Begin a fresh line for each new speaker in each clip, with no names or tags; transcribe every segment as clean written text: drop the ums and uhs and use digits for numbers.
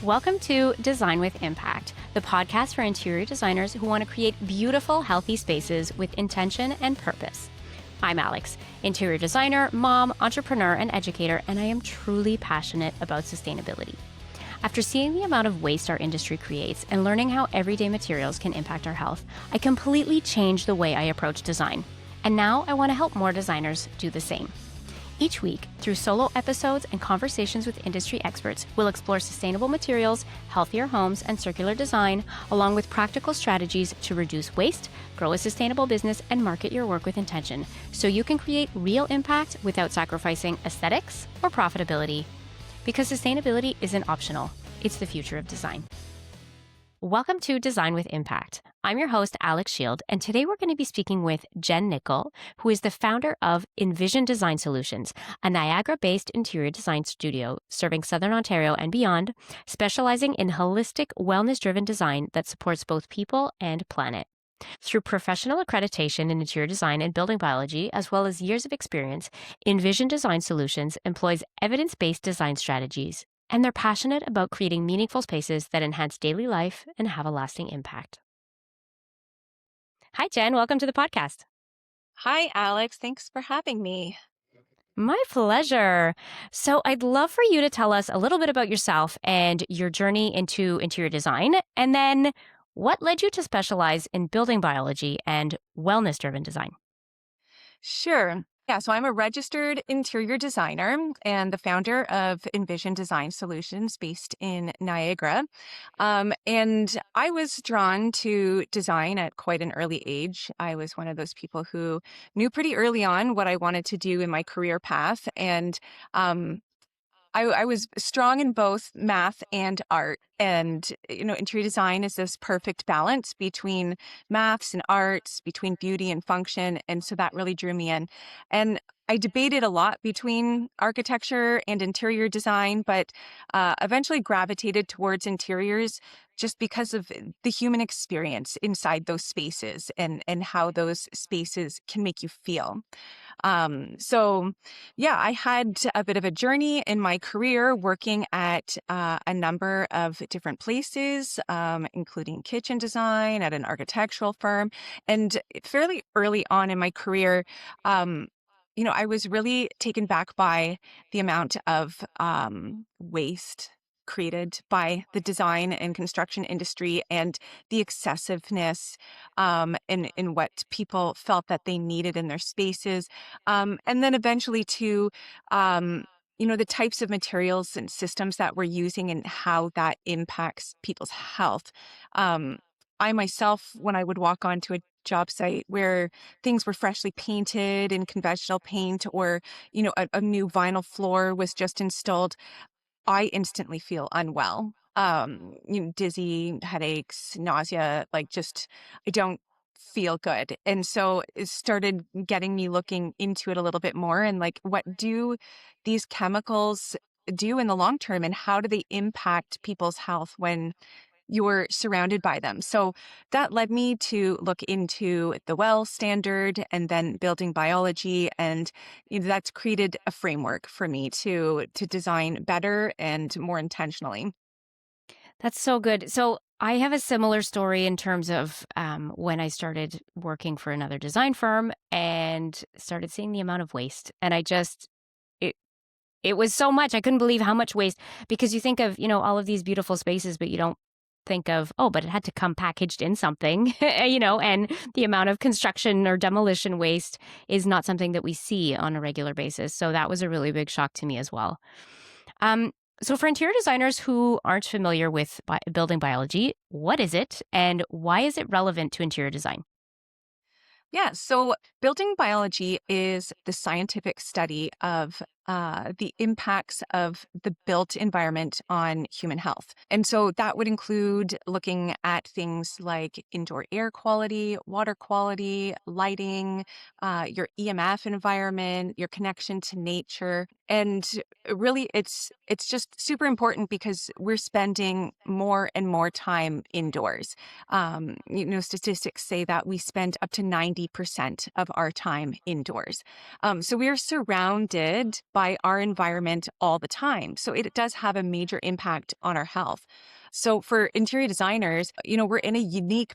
Welcome to Design with Impact, the podcast for interior designers who want to create beautiful, healthy spaces with intention and purpose. I'm Alex, interior designer, mom, entrepreneur, and educator, and I am truly passionate about sustainability. After seeing the amount of waste our industry creates and learning how everyday materials can impact our health, I completely changed the way I approach design. And now I want to help more designers do the same. Each week, through solo episodes and conversations with industry experts, we'll explore sustainable materials, healthier homes, and circular design, along with practical strategies to reduce waste, grow a sustainable business, and market your work with intention, so you can create real impact without sacrificing aesthetics or profitability. Because sustainability isn't optional, it's the future of design. Welcome to Design with Impact. I'm your host, Alex Shield, and today we're going to be speaking with Jen Nickel, who is the founder of Invision Design Solutions, a Niagara-based interior design studio serving Southern Ontario and beyond, specializing in holistic, wellness-driven design that supports both people and planet. Through professional accreditation in interior design and building biology, as well as years of experience, Invision Design Solutions employs evidence-based design strategies, and they're passionate about creating meaningful spaces that enhance daily life and have a lasting impact. Hi, Jen. Welcome to the podcast.
Hi, Alex. Thanks for having me.
My pleasure. So I'd love for you to tell us a little bit about yourself and your journey into interior design, and then what led you to specialize in building biology and wellness-driven design?
Sure. Yeah, so I'm a registered interior designer and the founder of Invision Design Solutions based in Niagara. And I was drawn to design at quite an early age. I was one of those people who knew pretty early on what I wanted to do in my career path. And I was strong in both math and art. And, interior design is this perfect balance between maths and arts, between beauty and function. And so that really drew me in. And I debated a lot between architecture and interior design, but eventually gravitated towards interiors just because of the human experience inside those spaces and how those spaces can make you feel. So I had a bit of a journey in my career working at a number of different places, including kitchen design at an architectural firm. And fairly early on in my career, I was really taken back by the amount of waste created by the design and construction industry and the excessiveness in what people felt that they needed in their spaces. And then eventually to, the types of materials and systems that we're using and how that impacts people's health. I myself, when I would walk onto a job site where things were freshly painted in conventional paint or, a new vinyl floor was just installed, I instantly feel unwell. Dizzy, headaches, nausea, I don't feel good. And so it started getting me looking into it a little bit more and what do these chemicals do in the long term and how do they impact people's health when you're surrounded by them. So that led me to look into the WELL standard and then building biology. And that's created a framework for me to design better and more intentionally.
That's so good. So I have a similar story in terms of when I started working for another design firm and started seeing the amount of waste. And it was so much. I couldn't believe how much waste, because you think of, all of these beautiful spaces, but you don't think of, but it had to come packaged in something, and the amount of construction or demolition waste is not something that we see on a regular basis. So that was a really big shock to me as well. So for interior designers who aren't familiar with building biology, what is it and why is it relevant to interior design?
Yeah, so building biology is the scientific study of the impacts of the built environment on human health. And so that would include looking at things like indoor air quality, water quality, lighting, your EMF environment, your connection to nature. And really, it's just super important because we're spending more and more time indoors. Statistics say that we spend up to 90% of our time indoors. So we are surrounded by our environment all the time. So it does have a major impact on our health. So for interior designers, we're in a unique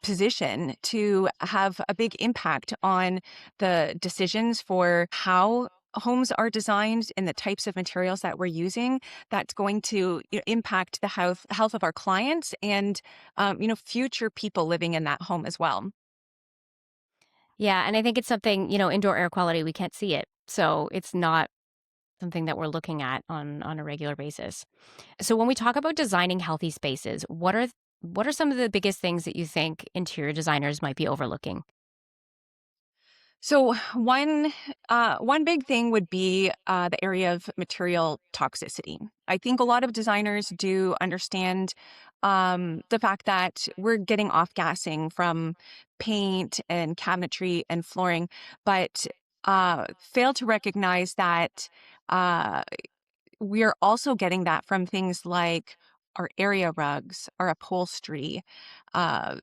position to have a big impact on the decisions for how homes are designed and the types of materials that we're using. That's going to impact the health of our clients and future people living in that home as well.
Yeah, and I think it's something, indoor air quality, we can't see it. So it's not something that we're looking at on a regular basis. So when we talk about designing healthy spaces, what are some of the biggest things that you think interior designers might be overlooking?
So one big thing would be the area of material toxicity. I think a lot of designers do understand the fact that we're getting off gassing from paint and cabinetry and flooring, but fail to recognize that uh, we are also getting that from things like our area rugs, our upholstery, uh,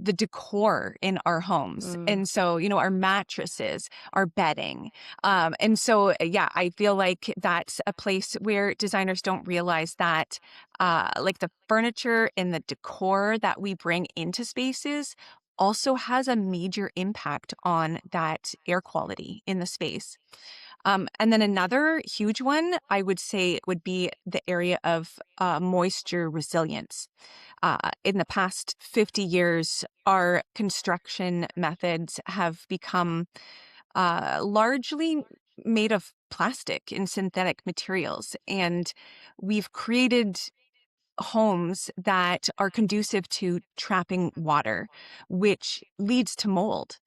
the decor in our homes.
Mm.
And so, our mattresses, our bedding. And so, I feel like that's a place where designers don't realize that, like the furniture and the decor that we bring into spaces also has a major impact on that air quality in the space. And then another huge one I would say would be the area of moisture resilience. In the past 50 years, our construction methods have become largely made of plastic and synthetic materials. And we've created homes that are conducive to trapping water, which leads to mold.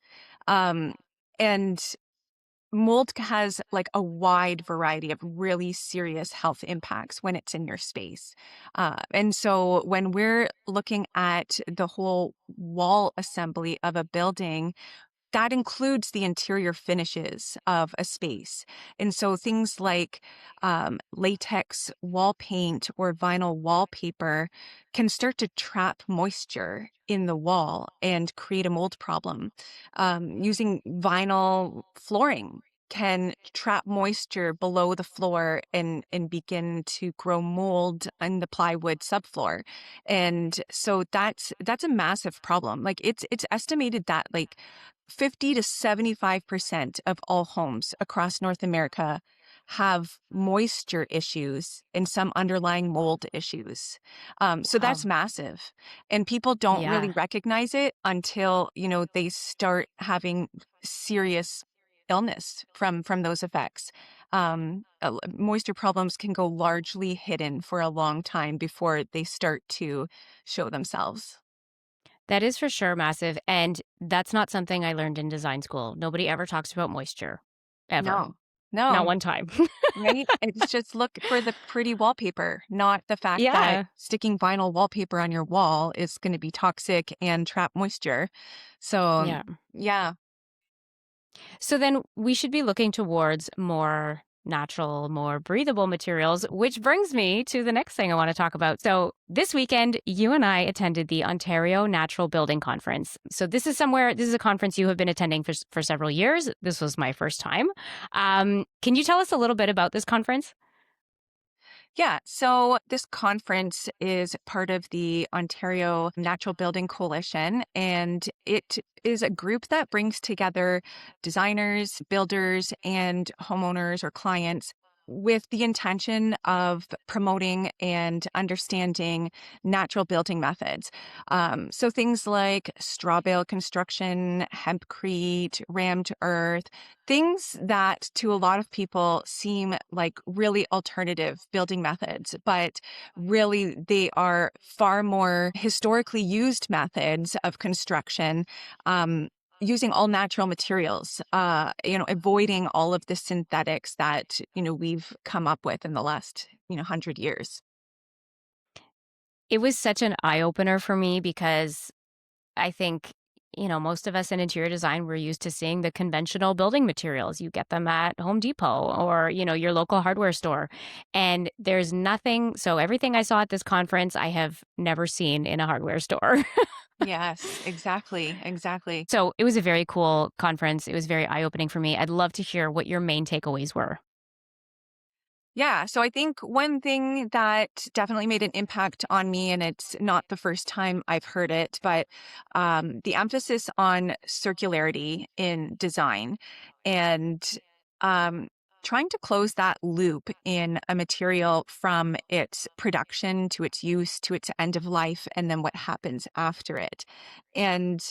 Um, and Mold has like a wide variety of really serious health impacts when it's in your space. And so when we're looking at the whole wall assembly of a building, that includes the interior finishes of a space. And so things like latex wall paint or vinyl wallpaper can start to trap moisture in the wall and create a mold problem. Using vinyl flooring can trap moisture below the floor and begin to grow mold in the plywood subfloor. And so that's a massive problem. Like it's estimated that like 50 to 75% of all homes across North America have moisture issues and some underlying mold issues. So that's
Wow.
massive. And people don't really
Yeah.
recognize it until, they start having serious illness from those effects. Moisture problems can go largely hidden for a long time before they start to show themselves.
That is for sure massive. And that's not something I learned in design school. Nobody ever talks about moisture, ever.
No,
Not
no.
one time.
Right? It's just look for the pretty wallpaper, not the fact that
Yeah.
sticking vinyl wallpaper on your wall is going to be toxic and trap moisture. So,
Yeah.
yeah.
So then we should be looking towards more natural, more breathable materials, which brings me to the next thing I want to talk about. So this weekend, you and I attended the Ontario Natural Building Conference. So this is a conference you have been attending for several years. This was my first time. Can you tell us a little bit about this conference?
Yeah, so this conference is part of the Ontario Natural Building Coalition, and it is a group that brings together designers, builders, and homeowners or clients with the intention of promoting and understanding natural building methods. So things like straw bale construction, hempcrete, rammed earth, things that to a lot of people seem like really alternative building methods, but really they are far more historically used methods of construction. Using all natural materials, avoiding all of the synthetics that, we've come up with in the last, 100 years.
It was such an eye opener for me because I think, most of us in interior design, we're used to seeing the conventional building materials. You get them at Home Depot or, your local hardware store. And there's nothing, so everything I saw at this conference, I have never seen in a hardware store.
Yes, exactly, exactly.
So it was a very cool conference. It was very eye opening for me. I'd love to hear what your main takeaways were.
Yeah, so I think one thing that definitely made an impact on me, and it's not the first time I've heard it, but the emphasis on circularity in design and um, trying to close that loop in a material from its production to its use to its end of life, and then what happens after it. And,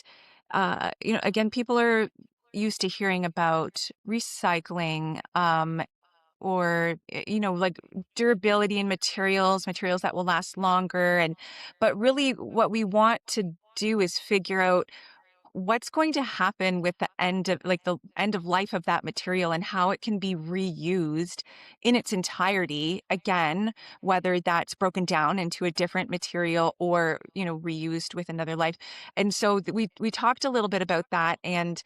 again, people are used to hearing about recycling, or like durability in materials that will last longer, and but really what we want to do is figure out what's going to happen with the end of life of that material and how it can be reused in its entirety again, whether that's broken down into a different material or reused with another life. And so we talked a little bit about that. And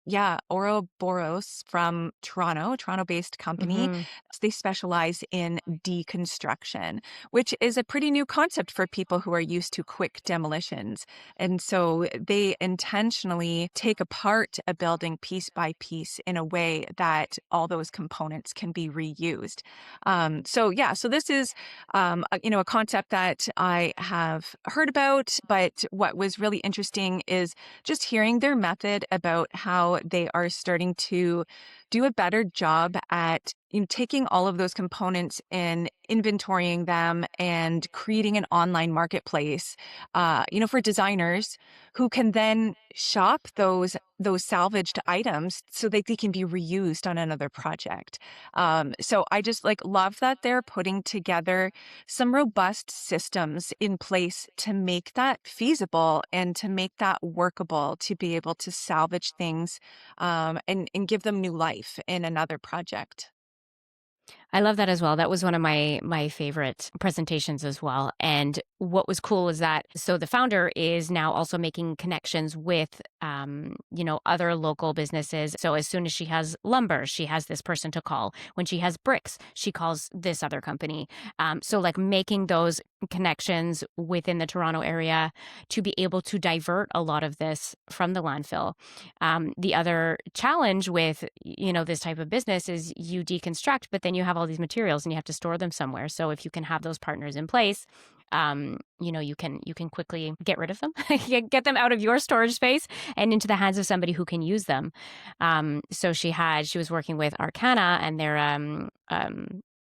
yeah, Ouroboros from Toronto-based company.
Hmm.
They specialize in deconstruction, which is a pretty new concept for people who are used to quick demolitions. And so they intentionally take apart a building piece by piece in a way that all those components can be reused. So yeah, so this is a concept that I have heard about, but what was really interesting is just hearing their method about how they are starting to do a better job at taking all of those components and inventorying them and creating an online marketplace, for designers who can then shop those salvaged items so that they can be reused on another project. So I just like love that they're putting together some robust systems in place to make that feasible and to make that workable to be able to salvage things, and give them new life in another project.
I love that as well. That was one of my favorite presentations as well. And what was cool is that so the founder is now also making connections with other local businesses. So as soon as she has lumber, she has this person to call. When she has bricks, she calls this other company. So like making those connections within the Toronto area to be able to divert a lot of this from the landfill. The other challenge with this type of business is you deconstruct, but then you have all these materials and you have to store them somewhere. So if you can have those partners in place, you can quickly get rid of them, get them out of your storage space and into the hands of somebody who can use them. So she was working with Arcana, and they're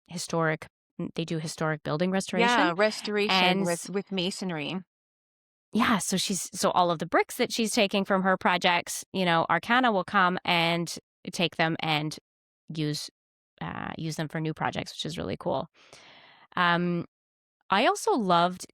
historic. They do historic building restoration,
Yeah, restoration
and
with masonry.
yeah, so all of the bricks that she's taking from her projects, Arcana will come and take them and use use them for new projects, which is really cool. Um, I also loved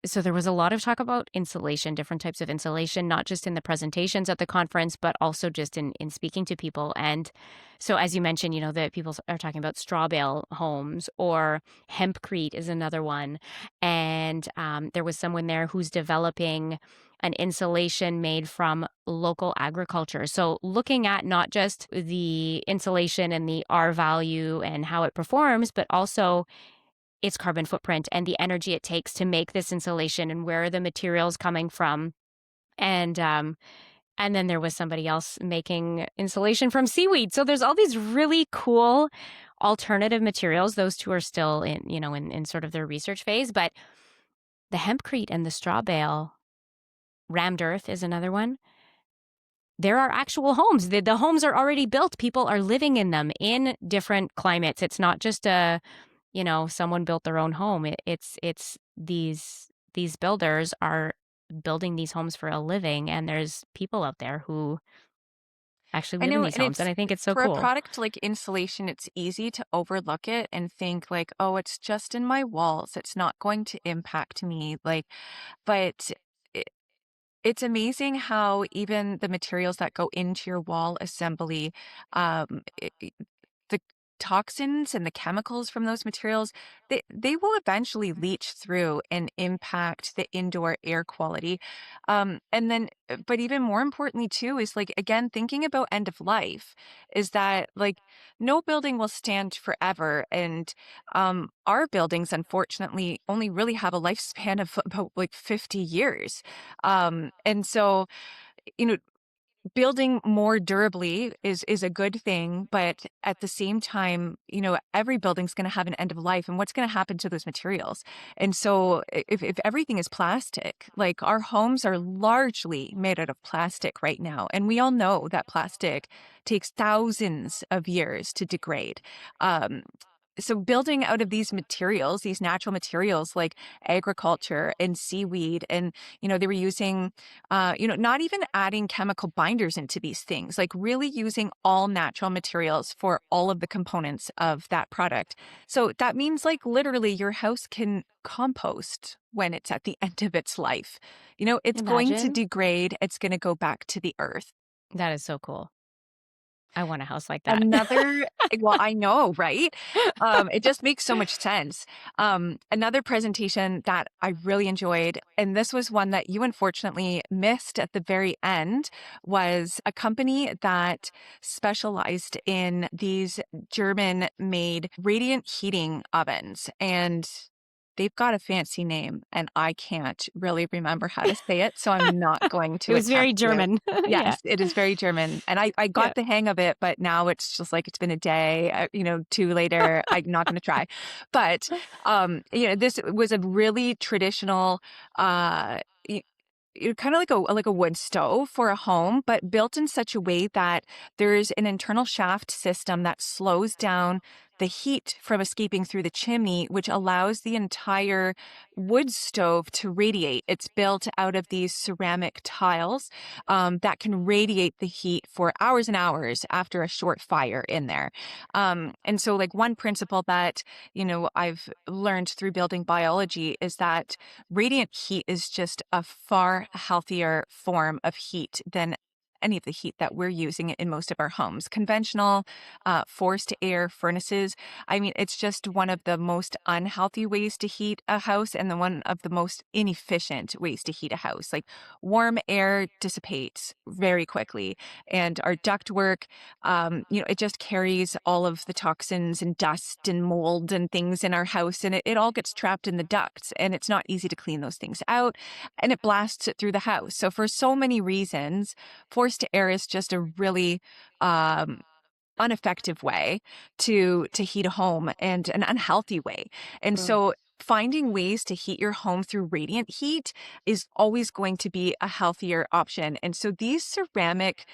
so there was a lot of talk about insulation, different types of insulation, not just in the presentations at the conference, but also just in speaking to people. And so, as you mentioned, that people are talking about straw bale homes, or hempcrete is another one. And there was someone there who's developing an insulation made from local agriculture. So looking at not just the insulation and the R value and how it performs, but also its carbon footprint and the energy it takes to make this insulation, and where are the materials coming from. And then there was somebody else making insulation from seaweed. So there's all these really cool alternative materials. Those two are still in sort of their research phase, but the hempcrete and the straw bale, rammed earth is another one. There are actual homes. The homes are already built. People are living in them in different climates. It's not just someone built their own home. It's these builders are building these homes for a living, and there's people out there who actually
I
live in
know,
these
and
homes, and
it's
I think it's so
for a
cool.
product like insulation, it's easy to overlook it and think like, oh, it's just in my walls. It's not going to impact me. But it, it's amazing how even the materials that go into your wall assembly, the toxins and the chemicals from those materials, they will eventually leach through and impact the indoor air quality. And then, but even more importantly too, is like, again, thinking about end of life, is that like no building will stand forever. And our buildings, unfortunately, only really have a lifespan of about like 50 years. And so, you know, building more durably is a good thing, but at the same time, every building's going to have an end of life, and what's going to happen to those materials? And so, if everything is plastic, like our homes are largely made out of plastic right now, and we all know that plastic takes thousands of years to degrade. Um, so building out of these materials, these natural materials like agriculture and seaweed, and they were using, not even adding chemical binders into these things, like really using all natural materials for all of the components of that product. So that means like literally your house can compost when it's at the end of its life. It's going to
Imagine.
degrade. It's going to go back to the earth.
That is so cool. I want a house like that.
Another well, I know, right? It just makes so much sense. Another presentation that I really enjoyed, and this was one that you unfortunately missed at the very end, was a company that specialized in these German-made radiant heating ovens. And they've got a fancy name, and I can't really remember how to say it, so I'm not going
It
to
was very
attempt to.
German. Yeah.
Yes, it is very German, and I
Yeah.
got the hang of it, but now it's just like it's been a day, 2 later, I'm not gonna try. But, this was a really traditional, uh, kind of like a wood stove for a home, but built in such a way that there's an internal shaft system that slows down the heat from escaping through the chimney, which allows the entire wood stove to radiate. It's built out of these ceramic tiles that can radiate the heat for hours and hours after a short fire in there. And so, like, one principle that, I've learned through building biology is that radiant heat is just a far healthier form of heat than any of the heat that we're using in most of our homes. Conventional forced air furnaces, I mean, it's just one of the most unhealthy ways to heat a house and the one of the most inefficient ways to heat a house. Like, warm air dissipates very quickly, and our ductwork, it just carries all of the toxins and dust and mold and things in our house, and it all gets trapped in the ducts, and it's not easy to clean those things out, and it blasts it through the house. So for so many reasons, forced air is just a really um, ineffective way to heat a home, and an unhealthy way. And
True.
so finding ways to heat your home through radiant heat is always going to be a healthier option. And so these ceramic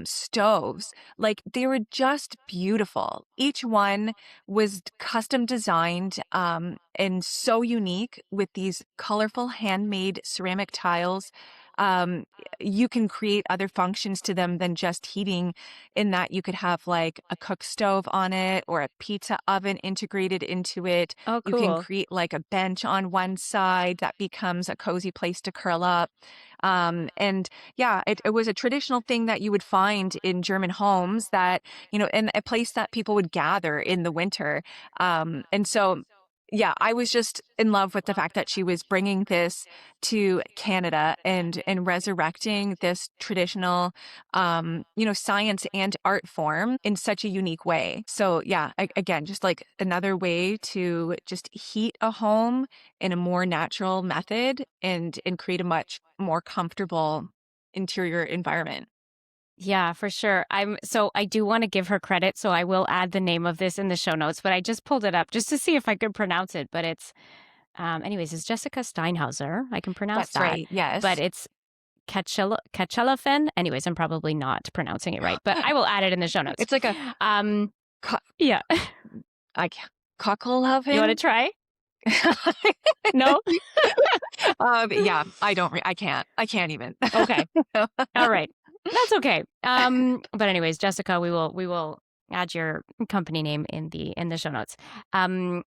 stoves, like, they were just beautiful. Each one was custom designed and so unique with these colorful handmade ceramic tiles. Um, you can create other functions to them than just heating, in that you could have like a cook stove on it or a pizza oven integrated into it.
Oh,
You can
cool.
create like a bench on one side that becomes a cozy place to curl up. And yeah, it was a traditional thing that you would find in German homes, that, in a place that people would gather in the winter. And so, yeah, I was just in love with the fact that she was bringing this to Canada and resurrecting this traditional, science and art form in such a unique way. So yeah, again, just like another way to just heat a home in a more natural method, and create a much more comfortable interior environment.
Yeah, for sure. I do want to give her credit, so I will add the name of this in the show notes, but I just pulled it up just to see if I could pronounce it, but anyways, it's Jessica Steinhauser. I can pronounce
That's
that,
right.
but
Yes.
it's Ketchelafen. Anyways, I'm probably not pronouncing it right, but I will add it in the show notes.
It's like a
Um,
co-
yeah.
I cockle
You want to
oven.
try? No?
Yeah, I can't even.
Okay. All right. That's okay. But anyways, Jessica, we will add your company name in the show notes. Um,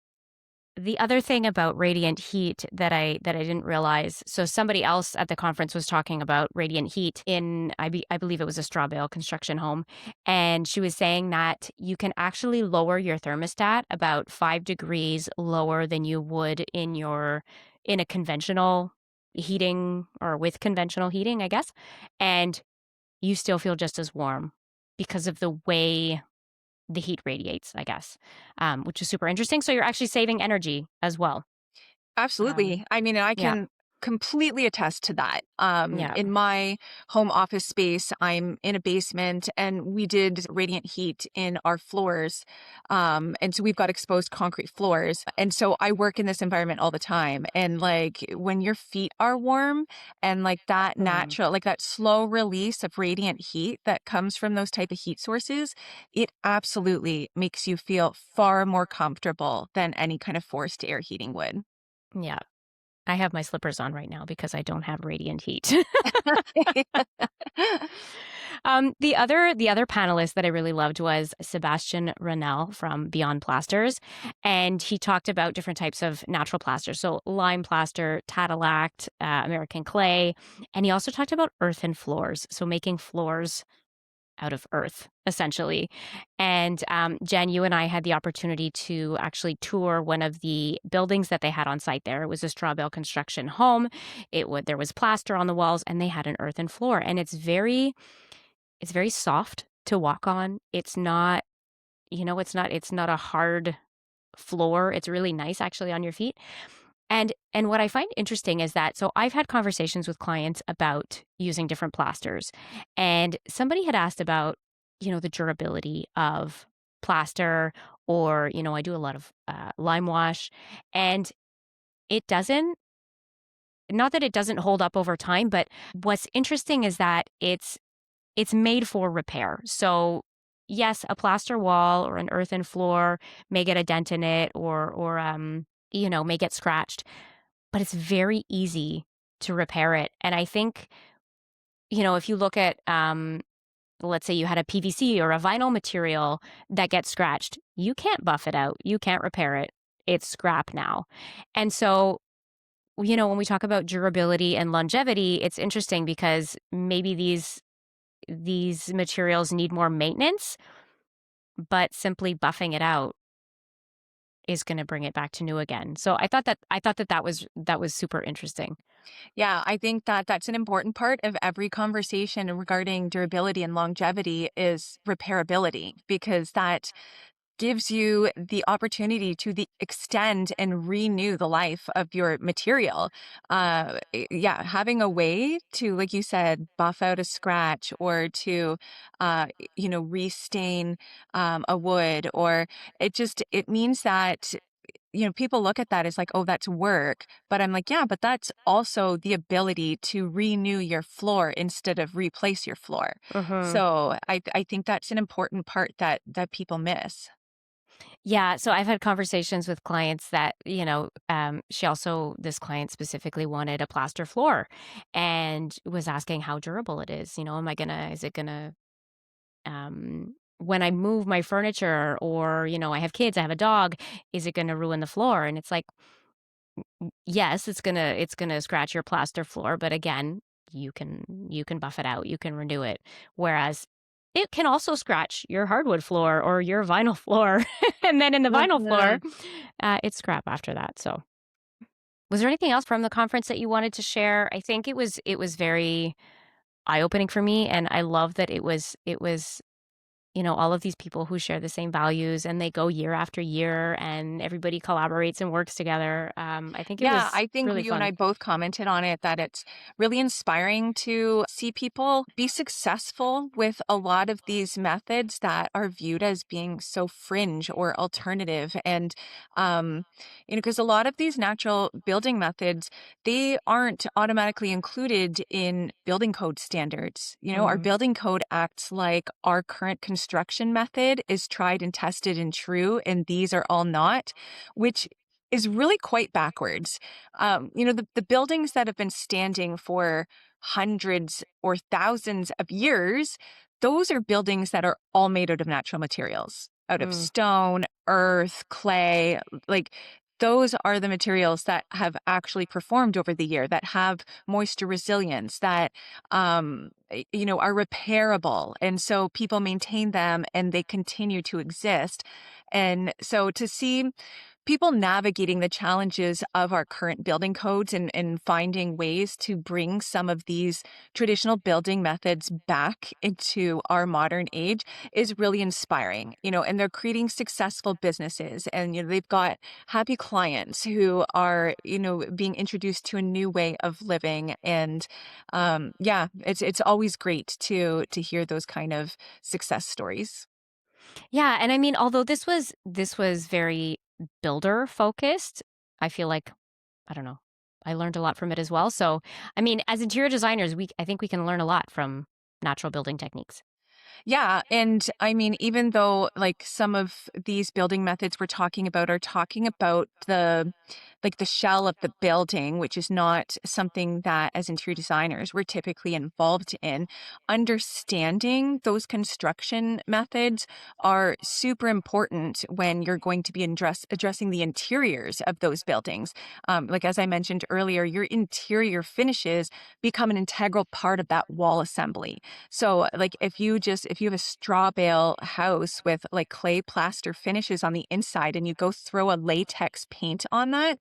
the other thing about radiant heat that I didn't realize, so somebody else at the conference was talking about radiant heat in I believe it was a straw bale construction home, and she was saying that you can actually lower your thermostat about 5 degrees lower than you would in a conventional heating, or with conventional heating, I guess, and you still feel just as warm because of the way the heat radiates, I guess, which is super interesting. So you're actually saving energy as well. Um,
Absolutely. I mean, I
yeah.
can completely attest to that.
Yeah.
In my home office space, I'm in a basement and we did radiant heat in our floors. And so we've got exposed concrete floors. And so I work in this environment all the time. And like when your feet are warm and like that
Mm.
natural, like that slow release of radiant heat that comes from those type of heat sources, it absolutely makes you feel far more comfortable than any kind of forced air heating would.
Yeah. I have my slippers on right now because I don't have radiant heat. The other panelist that I really loved was Sebastian Rennell from Beyond Plasters, and he talked about different types of natural plasters, so lime plaster, Tadilac, American clay, and he also talked about earthen floors, so making floors out of earth, essentially. And Jen, you and I had the opportunity to actually tour one of the buildings that they had on site there. It was a straw bale construction home. There was plaster on the walls, and they had an earthen floor, and it's very soft to walk on. It's not, it's not a hard floor. It's really nice actually on your feet. And what I find interesting is that so I've had conversations with clients about using different plasters. And somebody had asked about, the durability of plaster or, I do a lot of lime wash and it doesn't not that it doesn't hold up over time, but what's interesting is that it's made for repair. So, yes, a plaster wall or an earthen floor may get a dent in it or may get scratched, but it's very easy to repair it. And I think, if you look at, let's say you had a PVC or a vinyl material that gets scratched, you can't buff it out. You can't repair it. It's scrap now. And so, when we talk about durability and longevity, it's interesting because maybe these materials need more maintenance, but simply buffing it out is going to bring it back to new again. So I thought that was super interesting.
Yeah, I think that that's an important part of every conversation regarding durability and longevity is repairability, because that gives you the opportunity to extend and renew the life of your material. Yeah, having a way to, like you said, buff out a scratch or to, restain a wood, or it means that people look at that as like, oh, that's work. But I'm like, yeah, but that's also the ability to renew your floor instead of replace your floor.
Hmm.
So I think that's an important part that people miss.
Yeah. So I've had conversations with clients that, this client specifically wanted a plaster floor and was asking how durable it is. Is it gonna, when I move my furniture or, I have kids, I have a dog, is it going to ruin the floor? And it's like, yes, it's gonna scratch your plaster floor, but again, you can buff it out, you can renew it. Whereas it can also scratch your hardwood floor or your vinyl floor, and then in the vinyl floor,
Mhm.
it's scrap after that. So, was there anything else from the conference that you wanted to share? I think it was very eye opening for me, and I love that it was all of these people who share the same values and they go year after year and everybody collaborates and works together. I think it
Yeah,
was
I think
really
you and
fun.
I both commented on it that it's really inspiring to see people be successful with a lot of these methods that are viewed as being so fringe or alternative. And, because a lot of these natural building methods, they aren't automatically included in building code standards. Our
Mm,
building code acts like our current construction method is tried and tested and true, and these are all not, which is really quite backwards. The buildings that have been standing for hundreds or thousands of years, those are buildings that are all made out of natural materials, out of
mm,
stone, earth, clay. Like those are the materials that have actually performed over the year, that have moisture resilience, that are repairable, and so people maintain them and they continue to exist. And so to see people navigating the challenges of our current building codes and finding ways to bring some of these traditional building methods back into our modern age is really inspiring, and they're creating successful businesses, and they've got happy clients who are, being introduced to a new way of living. And yeah, it's always great to hear those kind of success stories.
Yeah, and I mean, although this was very builder focused, I feel like I don't know. I learned a lot from it as well. So, I mean, as interior designers, I think we can learn a lot from natural building techniques.
Yeah, and I mean, even though like some of these building methods we're talking about are talking about the shell of the building, which is not something that as interior designers we're typically involved in, understanding those construction methods are super important when you're going to be addressing the interiors of those buildings. Like as I mentioned earlier, your interior finishes become an integral part of that wall assembly. So, like, if you have a straw bale house with like clay plaster finishes on the inside and you go throw a latex paint on that,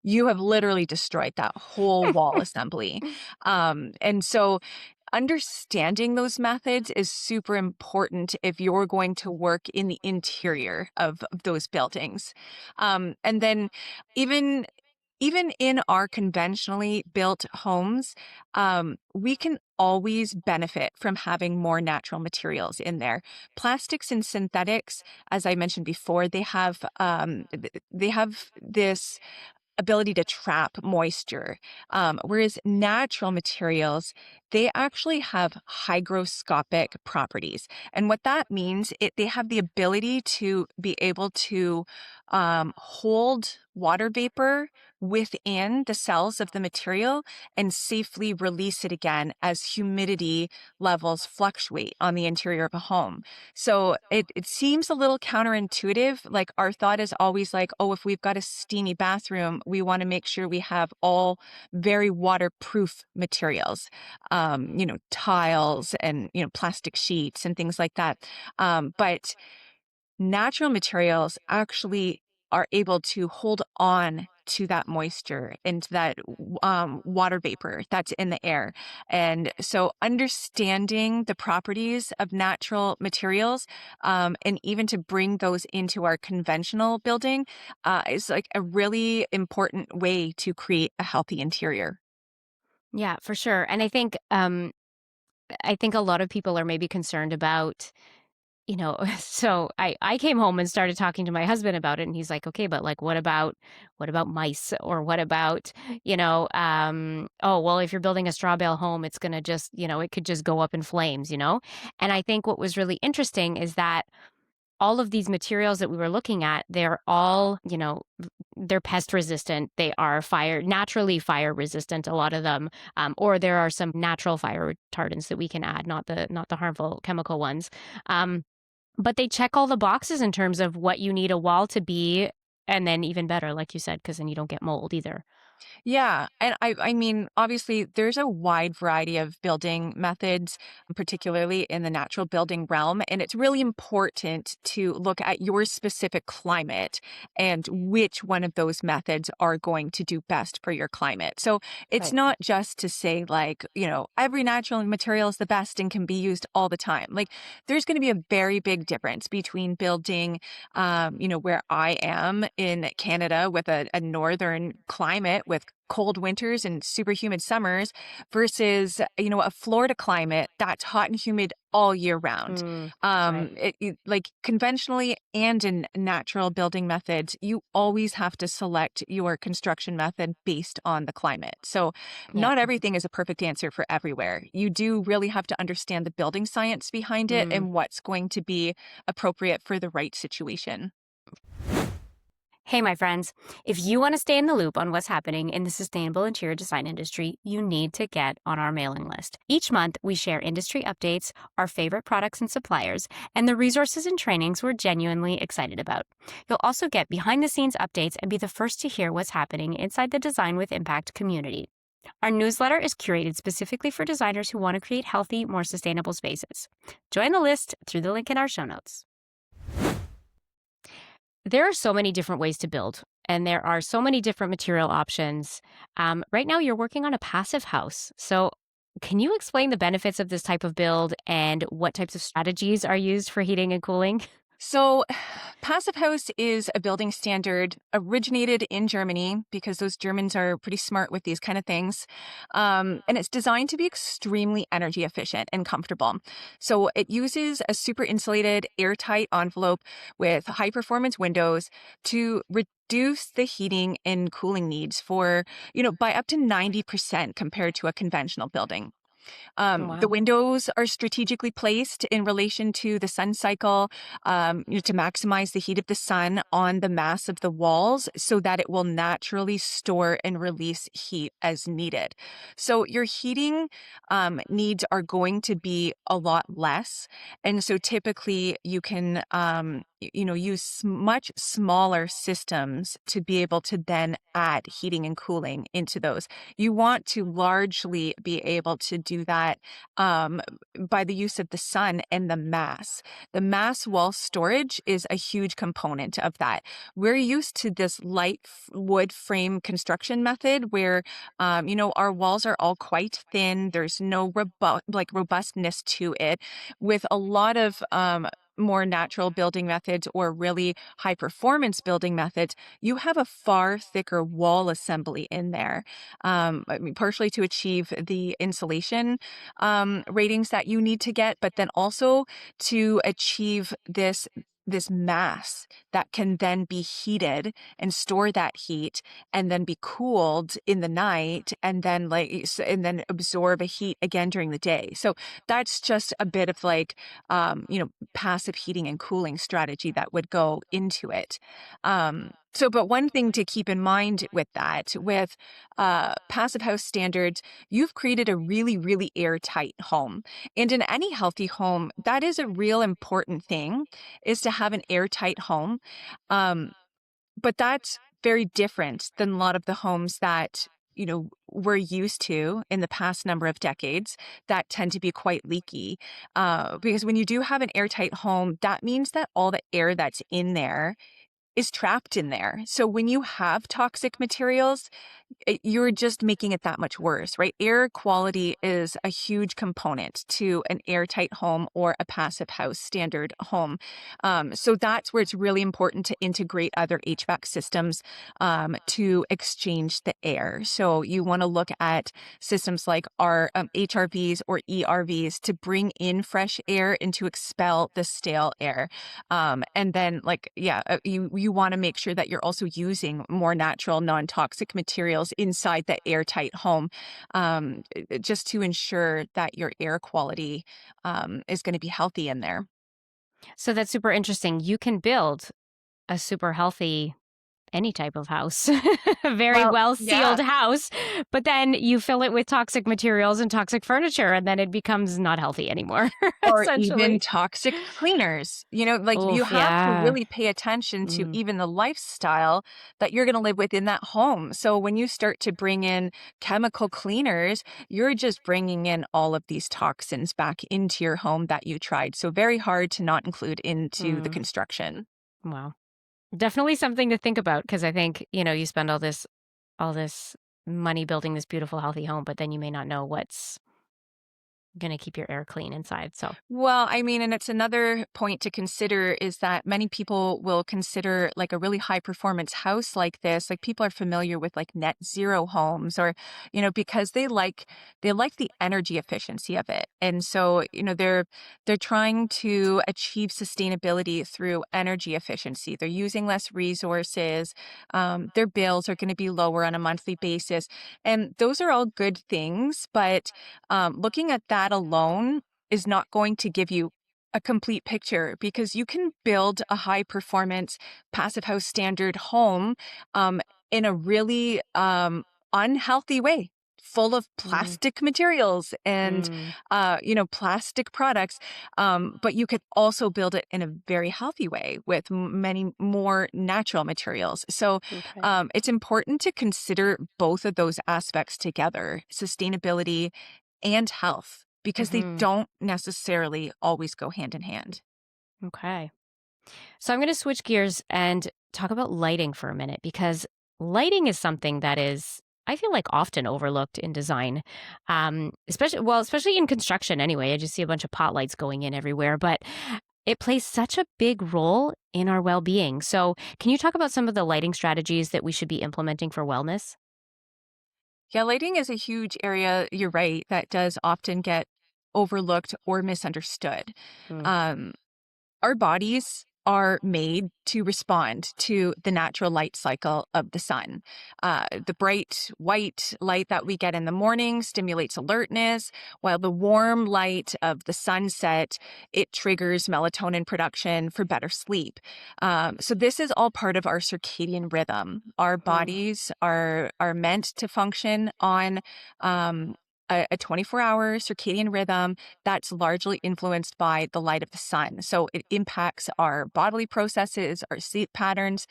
you have literally destroyed that whole wall assembly. And so understanding those methods is super important if you're going to work in the interior of those buildings. And then even even in our conventionally built homes, we can always benefit from having more natural materials in there. Plastics and synthetics, as I mentioned before, they have this ability to trap moisture. Whereas natural materials, they actually have hygroscopic properties. And what that means, they have the ability to be able to hold water vapor within the cells of the material and safely release it again as humidity levels fluctuate on the interior of a home. So it seems a little counterintuitive. Like our thought is always like, oh, if we've got a steamy bathroom, we want to make sure we have all very waterproof materials, tiles and, plastic sheets and things like that. But natural materials actually are able to hold on to that moisture and to that water vapor that's in the air. And so understanding the properties of natural materials, and even to bring those into our conventional building, is like a really important way to create a healthy interior.
Yeah, for sure. And I think a lot of people are maybe concerned about, so I came home and started talking to my husband about it, and he's like, okay, but like what about mice, or what about, oh well, if you're building a straw bale home, it's gonna just, it could just go up in flames. And I think what was really interesting is that all of these materials that we were looking at, they're all, they're pest resistant. They are naturally fire resistant, a lot of them. Or there are some natural fire retardants that we can add, not the harmful chemical ones. But they check all the boxes in terms of what you need a wall to be. And then even better, like you said, because then you don't get mold either.
Yeah, and I mean, obviously, there's a wide variety of building methods, particularly in the natural building realm, and it's really important to look at your specific climate and which one of those methods are going to do best for your climate. So it's
Right.
not just to say like, every natural material is the best and can be used all the time. Like there's going to be a very big difference between building, where I am in Canada with a northern climate with cold winters and super humid summers versus, a Florida climate that's hot and humid all year round.
Mm, right.
Like conventionally and in natural building methods, you always have to select your construction method based on the climate. So
Yeah.
not everything is a perfect answer for everywhere. You do really have to understand the building science behind it
Mm.
and what's going to be appropriate for the right situation.
Hey, my friends, if you want to stay in the loop on what's happening in the sustainable interior design industry, you need to get on our mailing list. Each month, we share industry updates, our favorite products and suppliers, and the resources and trainings we're genuinely excited about. You'll also get behind the scenes updates and be the first to hear what's happening inside the Design with Impact community. Our newsletter is curated specifically for designers who want to create healthy, more sustainable spaces. Join the list through the link in our show notes. There are so many different ways to build, and there are so many different material options. Right now, you're working on a passive house. So, can you explain the benefits of this type of build and what types of strategies are used for heating and cooling?
So, Passive House is a building standard originated in Germany because those Germans are pretty smart with these kind of things. And it's designed to be extremely energy efficient and comfortable. So, it uses a super insulated, airtight envelope with high performance windows to reduce the heating and cooling needs by up to 90% compared to a conventional building. The
Wow.
windows are strategically placed in relation to the sun cycle, to maximize the heat of the sun on the mass of the walls so that it will naturally store and release heat as needed. So your heating needs are going to be a lot less. And so typically you can, use much smaller systems to be able to then add heating and cooling into those. You want to largely be able to do that um, by the use of the sun and the mass. The mass wall storage is a huge component of that. We're used to this light wood frame construction method where, our walls are all quite thin. There's no robustness to it. With a lot of more natural building methods or really high performance building methods, you have a far thicker wall assembly in there. Partially to achieve the insulation ratings that you need to get, but then also to achieve this mass that can then be heated and store that heat and then be cooled in the night and then and then absorb a heat again during the day. So that's just a bit of passive heating and cooling strategy that would go into it. But one thing to keep in mind with that, with passive house standards, you've created a really, really airtight home. And in any healthy home, that is a real important thing, is to have an airtight home. Um, but that's very different than a lot of the homes that, we're used to in the past number of decades that tend to be quite leaky. Because when you do have an airtight home, that means that all the air that's in there is trapped in there. So when you have toxic materials, you're just making it that much worse, right? Air quality is a huge component to an airtight home or a passive house standard home. So that's where it's really important to integrate other HVAC systems to exchange the air. So you want to look at systems like our HRVs or ERVs to bring in fresh air and to expel the stale air. And then you want to make sure that you're also using more natural, non-toxic materials inside the airtight home, just to ensure that your air quality is going to be healthy in there.
So that's super interesting. You can build a super healthy any type of house, a very
Well,
well
yeah.
sealed house, but then you fill it with toxic materials and toxic furniture, and then it becomes not healthy anymore,
Or even
essentially.
toxic cleaners. You
Oof,
have to
yeah.
really pay attention to
Mm,
even the lifestyle that you're going to live within that home. So when you start to bring in chemical cleaners, you're just bringing in all of these toxins back into your home that you tried. So very hard to not include into the
mm,
construction.
wow. Definitely something to think about because I think, you spend all this money building this beautiful, healthy home, but then you may not know what's gonna keep your air clean inside. So,
Well, I mean, and it's another point to consider is that many people will consider like a really high performance house like this. Like people are familiar with like net zero homes or, because they like the energy efficiency of it. And so, they're trying to achieve sustainability through energy efficiency. They're using less resources. Their bills are going to be lower on a monthly basis. And those are all good things, but looking at that alone is not going to give you a complete picture because you can build a high performance passive house standard home um, in a really unhealthy way, full of
mm,
plastic materials and
mm,
plastic products. But you could also build it in a very healthy way with many more natural materials. So
okay.
it's important to consider both of those aspects together, sustainability and health, because they
Mhm.
don't necessarily always go hand in hand.
Okay. So I'm going to switch gears and talk about lighting for a minute because lighting is something that is, I feel like, often overlooked in design, especially in construction. Anyway, I just see a bunch of pot lights going in everywhere, but it plays such a big role in our well-being. So, can you talk about some of the lighting strategies that we should be implementing for wellness?
Yeah, lighting is a huge area, you're right, that does often get overlooked or misunderstood.
Mm,
Um, our bodies are made to respond to the natural light cycle of the sun. The bright white light that we get in the morning stimulates alertness, while the warm light of the sunset, it triggers melatonin production for better sleep. So this is all part of our circadian rhythm. Our
mm,
bodies are meant to function on um, a 24-hour circadian rhythm that's largely influenced by the light of the sun. So it impacts our bodily processes, our sleep patterns.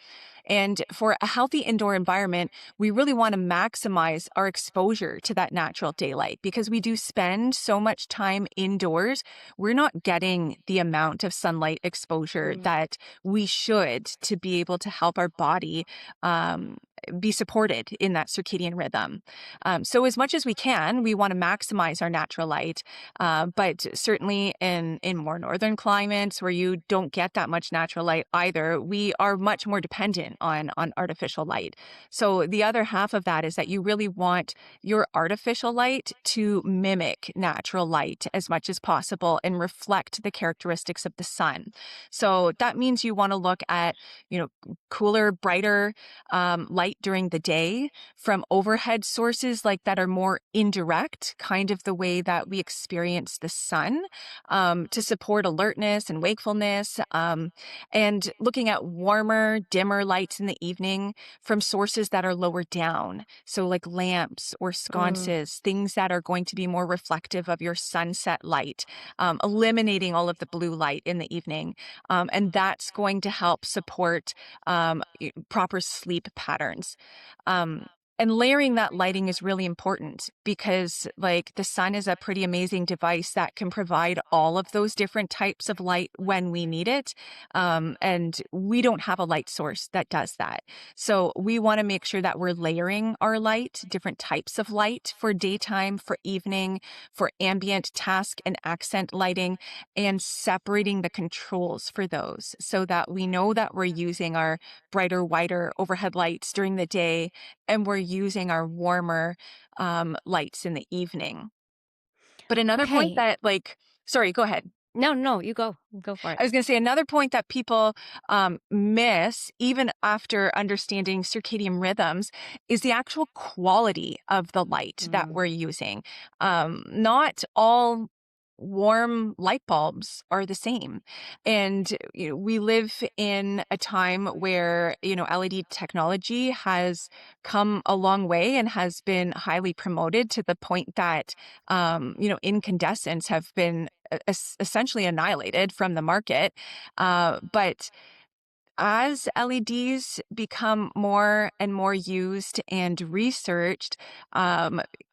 And for a healthy indoor environment, we really want to maximize our exposure to that natural daylight because we do spend so much time indoors. We're not getting the amount of sunlight exposure
mm.
that we should to be able to help our body um, be supported in that circadian rhythm. So, as much as we can, we want to maximize our natural light. But certainly in more northern climates where you don't get that much natural light either, we are much more dependent on artificial light. So the other half of that is that you really want your artificial light to mimic natural light as much as possible and reflect the characteristics of the sun. So that means you want to look at, cooler, brighter light during the day from overhead sources like that are more indirect, kind of the way that we experience the sun, to support alertness and wakefulness, and looking at warmer, dimmer lights in the evening from sources that are lower down. So, like lamps or
Mm.
sconces, things that are going to be more reflective of your sunset light, eliminating all of the blue light in the evening. And that's going to help support proper sleep patterns. Um, and layering that lighting is really important because, like, the sun is a pretty amazing device that can provide all of those different types of light when we need it. And we don't have a light source that does that. So, we want to make sure that we're layering our light, different types of light for daytime, for evening, for ambient task and accent lighting, and separating the controls for those so that we know that we're using our brighter, whiter overhead lights during the day, and we're using our warmer lights in the evening. But another point
Okay.
that, like, sorry, go ahead.
No, no, you go. Go for it.
I was going to say another point that people miss, even after understanding circadian rhythms, is the actual quality of the light that
Mm.
we're using. Not all warm light bulbs are the same. And we live in a time where, LED technology has come a long way and has been highly promoted to the point that, incandescents have been essentially annihilated from the market. But as LEDs become more and more used and researched,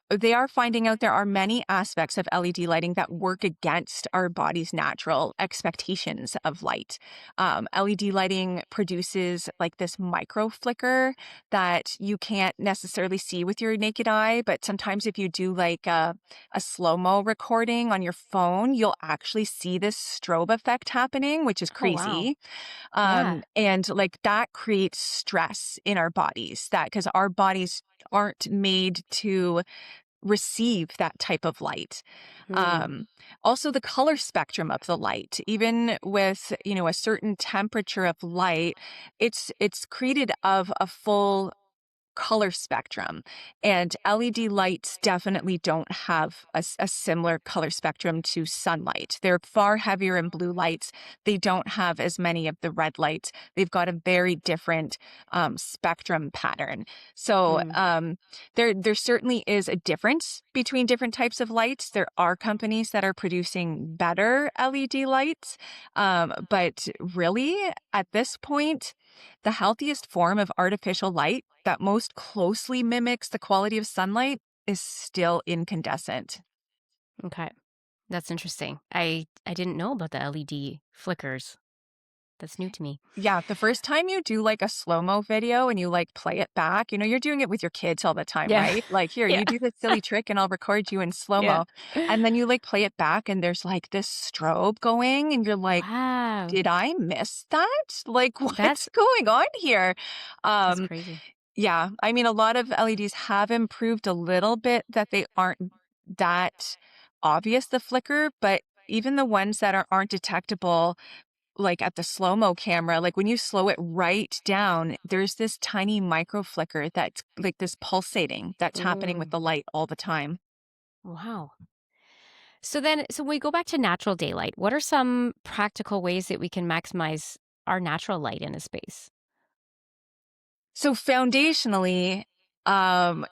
they are finding out there are many aspects of LED lighting that work against our body's natural expectations of light. LED lighting produces like this micro flicker that you can't necessarily see with your naked eye, but sometimes if you do like a slow-mo recording on your phone, you'll actually see this strobe effect happening, which is
Oh, wow.
crazy.
Yeah.
And like that creates stress in our bodies that because our bodies aren't made to receive that type of light.
Mm.
Um, Also the color spectrum of the light, even with, a certain temperature of light, it's created of a full color spectrum. And LED lights definitely don't have a similar color spectrum to sunlight. They're far heavier in blue lights. They don't have as many of the red lights. They've got a very different spectrum pattern. So
Mm.
there certainly is a difference between different types of lights. There are companies that are producing better LED lights, but really at this point, the healthiest form of artificial light that most closely mimics the quality of sunlight is still incandescent.
Okay. That's interesting. I didn't know about the LED flickers. That's new to me.
Yeah, the first time you do like a slow-mo video and you like play it back, you're doing it with your kids all the time,
Yeah.
right? Like, here,
Yeah.
you do this silly trick and I'll record you in
Yeah.
slow-mo. And then you like play it back and there's like this strobe going and you're like,
Wow.
did I miss that? Like,
That's
what's going on here?
that's
Um,
crazy.
yeah, I mean, a lot of LEDs have improved a little bit that they aren't that obvious, the flicker, but even the ones that aren't detectable, like at the slow-mo camera, like when you slow it right down, there's this tiny micro flicker that's like this pulsating that's happening with
Mm.
the light all the time.
Wow. So when we go back to natural daylight, what are some practical ways that we can maximize our natural light in a space?
So foundationally,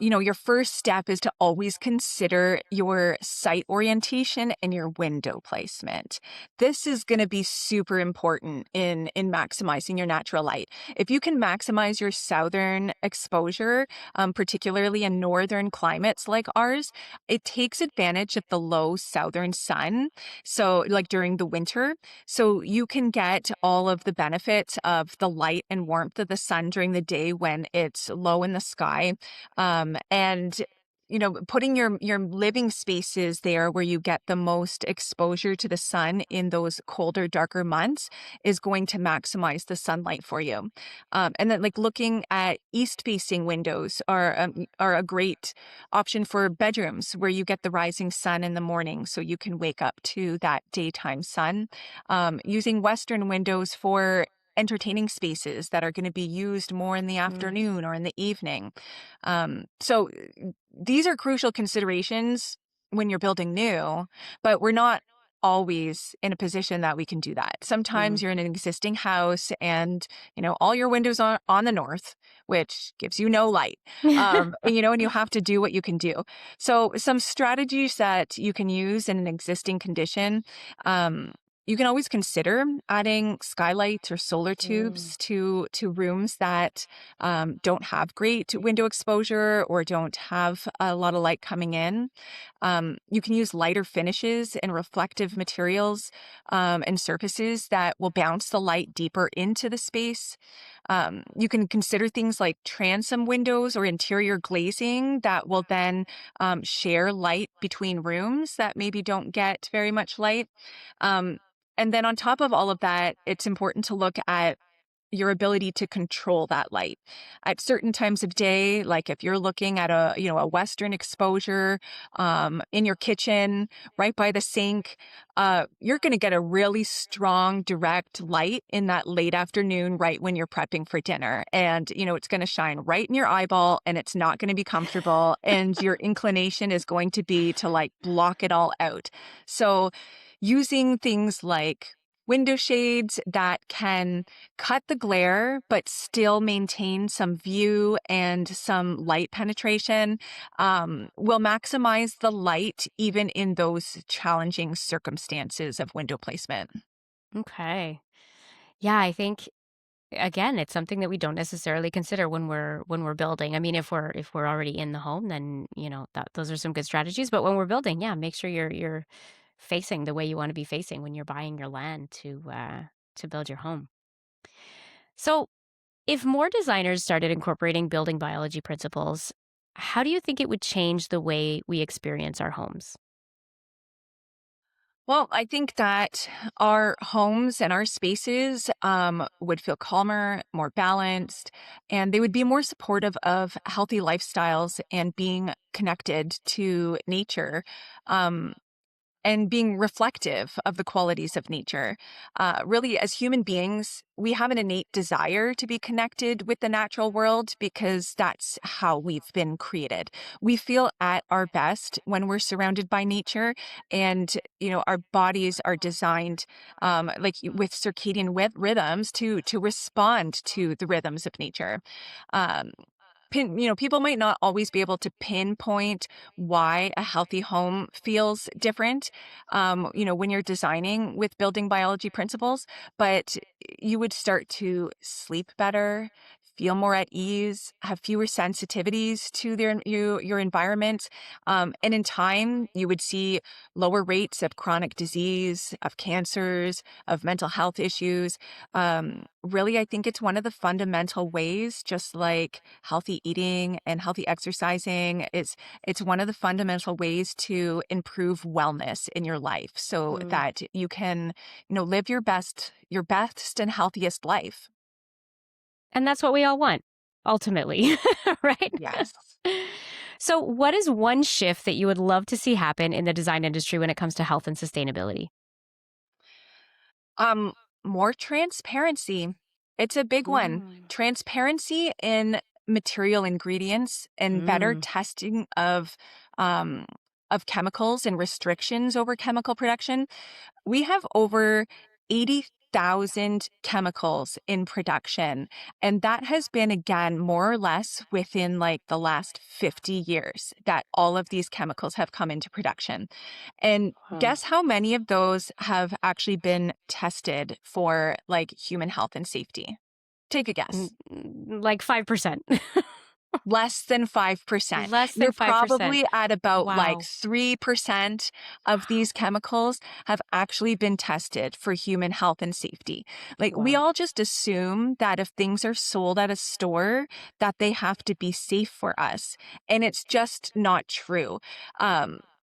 your first step is to always consider your site orientation and your window placement. This is going to be super important in maximizing your natural light. If you can maximize your southern exposure, particularly in northern climates like ours, it takes advantage of the low southern sun. So, like during the winter, so you can get all of the benefits of the light and warmth of the sun during the day when it's low in the sky. And putting your living spaces there where you get the most exposure to the sun in those colder, darker months is going to maximize the sunlight for you. And then, like looking at east-facing windows are a great option for bedrooms where you get the rising sun in the morning, so you can wake up to that daytime sun. Using western windows for entertaining spaces that are going to be used more in the
Mm,
afternoon or in the evening. So these are crucial considerations when you're building new, but we're not always in a position that we can do that. Sometimes
mhm.
you're in an existing house and, all your windows are on the north, which gives you no light. And you have to do what you can do. So some strategies that you can use in an existing condition, um, you can always consider adding skylights or solar
Mm,
tubes to rooms that don't have great window exposure or don't have a lot of light coming in. You can use lighter finishes and reflective materials and surfaces that will bounce the light deeper into the space. You can consider things like transom windows or interior glazing that will then share light between rooms that maybe don't get very much light. Um, and then on top of all of that, it's important to look at your ability to control that light at certain times of day. Like if you're looking at a western exposure in your kitchen right by the sink, you're going to get a really strong direct light in that late afternoon right when you're prepping for dinner, and it's going to shine right in your eyeball and it's not going to be comfortable, and your inclination is going to be to like block it all out. So using things like window shades that can cut the glare but still maintain some view and some light penetration will maximize the light even in those challenging circumstances of window placement.
okay. Yeah, I think again, it's something that we don't necessarily consider when we're building. I mean, if we're already in the home, then, that those are some good strategies, but when we're building, yeah, make sure you're facing the way you want to be facing when you're buying your land to build your home. So, if more designers started incorporating building biology principles, how do you think it would change the way we experience our homes?
Well, I think that our homes and our spaces would feel calmer, more balanced, and they would be more supportive of healthy lifestyles and being connected to nature. Um, and being reflective of the qualities of nature. Really, as human beings, we have an innate desire to be connected with the natural world because that's how we've been created. We feel at our best when we're surrounded by nature, and our bodies are designed with circadian rhythms to respond to the rhythms of nature. Um, People might not always be able to pinpoint why a healthy home feels different, when you're designing with building biology principles, but you would start to sleep better, feel more at ease, have fewer sensitivities to your environment. And in time, you would see lower rates of chronic disease, of cancers, of mental health issues. Really, I think it's one of the fundamental ways, just like healthy eating and healthy exercising, it's one of the fundamental ways to improve wellness in your life so
Mm.
that you can, live your best and healthiest life.
And that's what we all want, ultimately, right?
Yes.
So, what is one shift that you would love to see happen in the design industry when it comes to health and sustainability?
Um, More transparency. It's a big one.
Mm.
Transparency in material ingredients and better
Mm.
testing um of chemicals and restrictions over chemical production. We have over 80,000 chemicals in production. And that has been, again, more or less within like the last 50 years that all of these chemicals have come into production. And
Wow.
guess how many of those have actually been tested for like human health and safety? Take a guess.
Like 5%.
Less than 5%.
Less than
You're
5%.
probably at about like
Wow.
3% of these chemicals have actually been tested for human health and safety. Like we
Wow.
all just assume that if things are sold at a store, that they have to be safe for us. And it's just not true.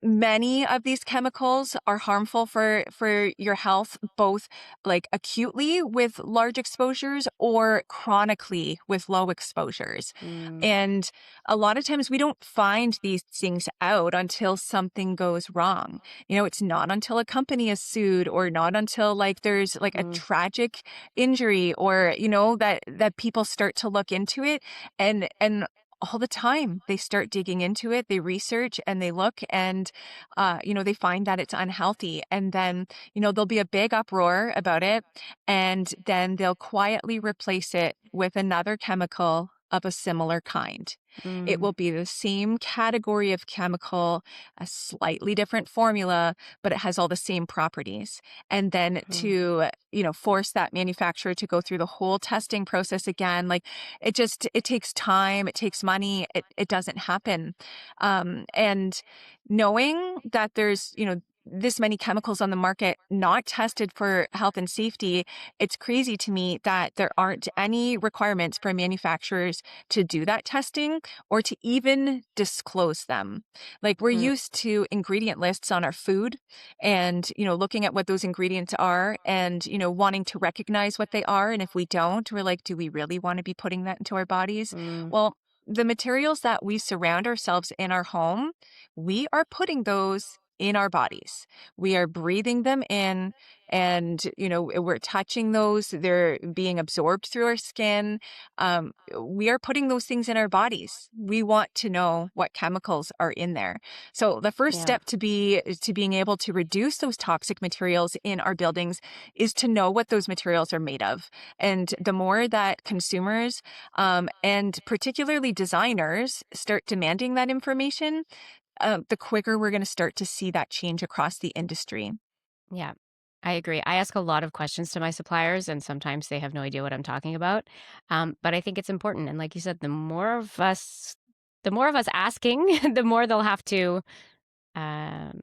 Many of these chemicals are harmful for your health, both like acutely with large exposures or chronically with low exposures.
Mm.
And a lot of times we don't find these things out until something goes wrong. It's not until a company is sued or not until like there's like a
Mm.
tragic injury or, that people start to look into it and all the time they start digging into it, they research and they look and, they find that it's unhealthy. And then, there'll be a big uproar about it. And then they'll quietly replace it with another chemical of a similar kind. It
Mm.
will be the same category of chemical, a slightly different formula, but it has all the same properties. And then
Mm.
to, force that manufacturer to go through the whole testing process again, like it takes time, it takes money, it doesn't happen. And knowing that there's, this many chemicals on the market not tested for health and safety, it's crazy to me that there aren't any requirements for manufacturers to do that testing or to even disclose them. Like we're
Mm.
used to ingredient lists on our food and, looking at what those ingredients are and, wanting to recognize what they are. And if we don't, we're like, do we really want to be putting that into our bodies?
Mm.
Well, the materials that we surround ourselves in our home, we are putting those in our bodies. We are breathing them in and, we're touching those. They're being absorbed through our skin. We are putting those things in our bodies. We want to know what chemicals are in there. So the first
Yeah.
step to being able to reduce those toxic materials in our buildings is to know what those materials are made of. And the more that consumers and particularly designers start demanding that information, the quicker we're going to start to see that change across the industry.
Yeah, I agree. I ask a lot of questions to my suppliers, and sometimes they have no idea what I'm talking about. But I think it's important. And like you said, the more of us asking, the more they'll have to um,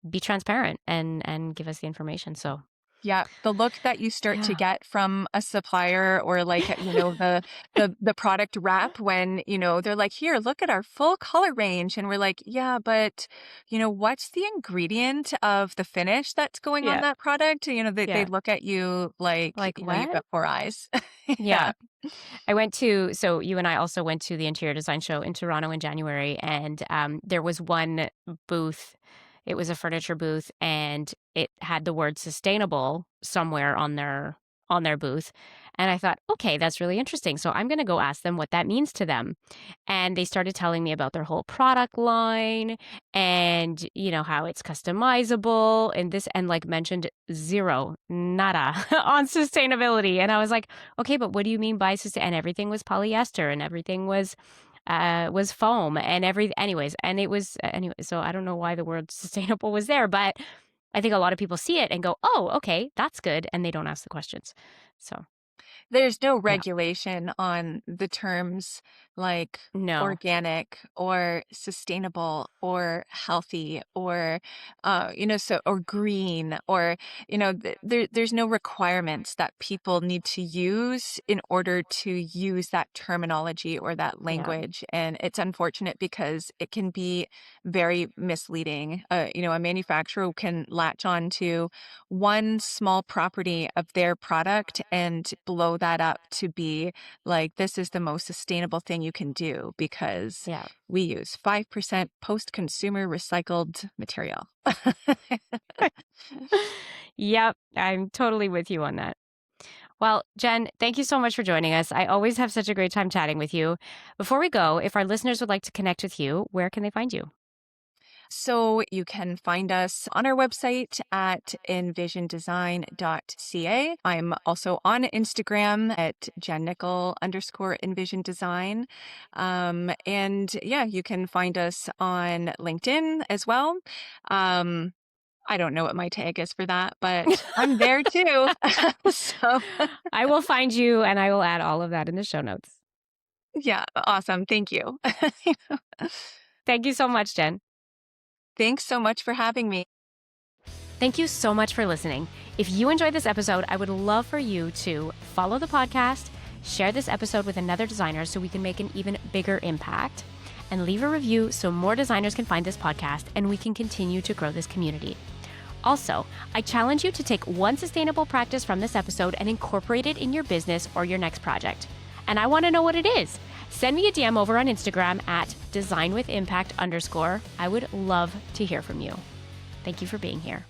be transparent and give us the information. So
Yeah, the look that you start to
yeah,
get from a supplier or like, the product wrap when, they're like, "Here, look at our full color range." And we're like, "Yeah, but, what's the ingredient of the finish that's going on
yeah,
that product?" They
yeah.
look at you like,
Like
you've
what?
got four eyes.
Yeah.
Yeah.
So you and I also went to the interior design show in Toronto in January, and there was one booth. It was a furniture booth, and it had the word sustainable somewhere on their booth. And I thought, okay, that's really interesting. So I'm going to go ask them what that means to them. And they started telling me about their whole product line and, how it's customizable and this, and like mentioned zero, nada on sustainability. And I was like, okay, but what do you mean by and everything was polyester and everything was foam and anyways, and it was anyway, so I don't know why the word sustainable was there, but I think a lot of people see it and go, "Oh, okay, that's good," and they don't ask the questions. So,
There's no
Yeah.
regulation on the terms like
No.
organic or sustainable or healthy or or green or there's no requirements that people need to use in order to use that terminology or that
Yeah.
language, and it's unfortunate because it can be very misleading. A manufacturer can latch on to one small property of their product and blow that up to be like, this is the most sustainable thing you can do because
Yeah.
we use 5% post-consumer recycled material.
Yep. I'm totally with you on that. Well, Jen, thank you so much for joining us. I always have such a great time chatting with you. Before we go, if our listeners would like to connect with you, where can they find you?
So you can find us on our website at envisiondesign.ca. I'm also on Instagram at @jennickel_envisiondesign. And yeah, you can find us on LinkedIn as well. Um, I don't know what my tag is for that, but I'm there too. So
I will find you and I will add all of that in the show notes.
yeah, awesome. Thank you.
Thank you so much, Jen.
Thanks so much for having me.
Thank you so much for listening. If you enjoyed this episode, I would love for you to follow the podcast, share this episode with another designer so we can make an even bigger impact, and leave a review so more designers can find this podcast and we can continue to grow this community. Also, I challenge you to take one sustainable practice from this episode and incorporate it in your business or your next project. And I want to know what it is. Send me a DM over on Instagram at designwithimpact_. I would love to hear from you. Thank you for being here.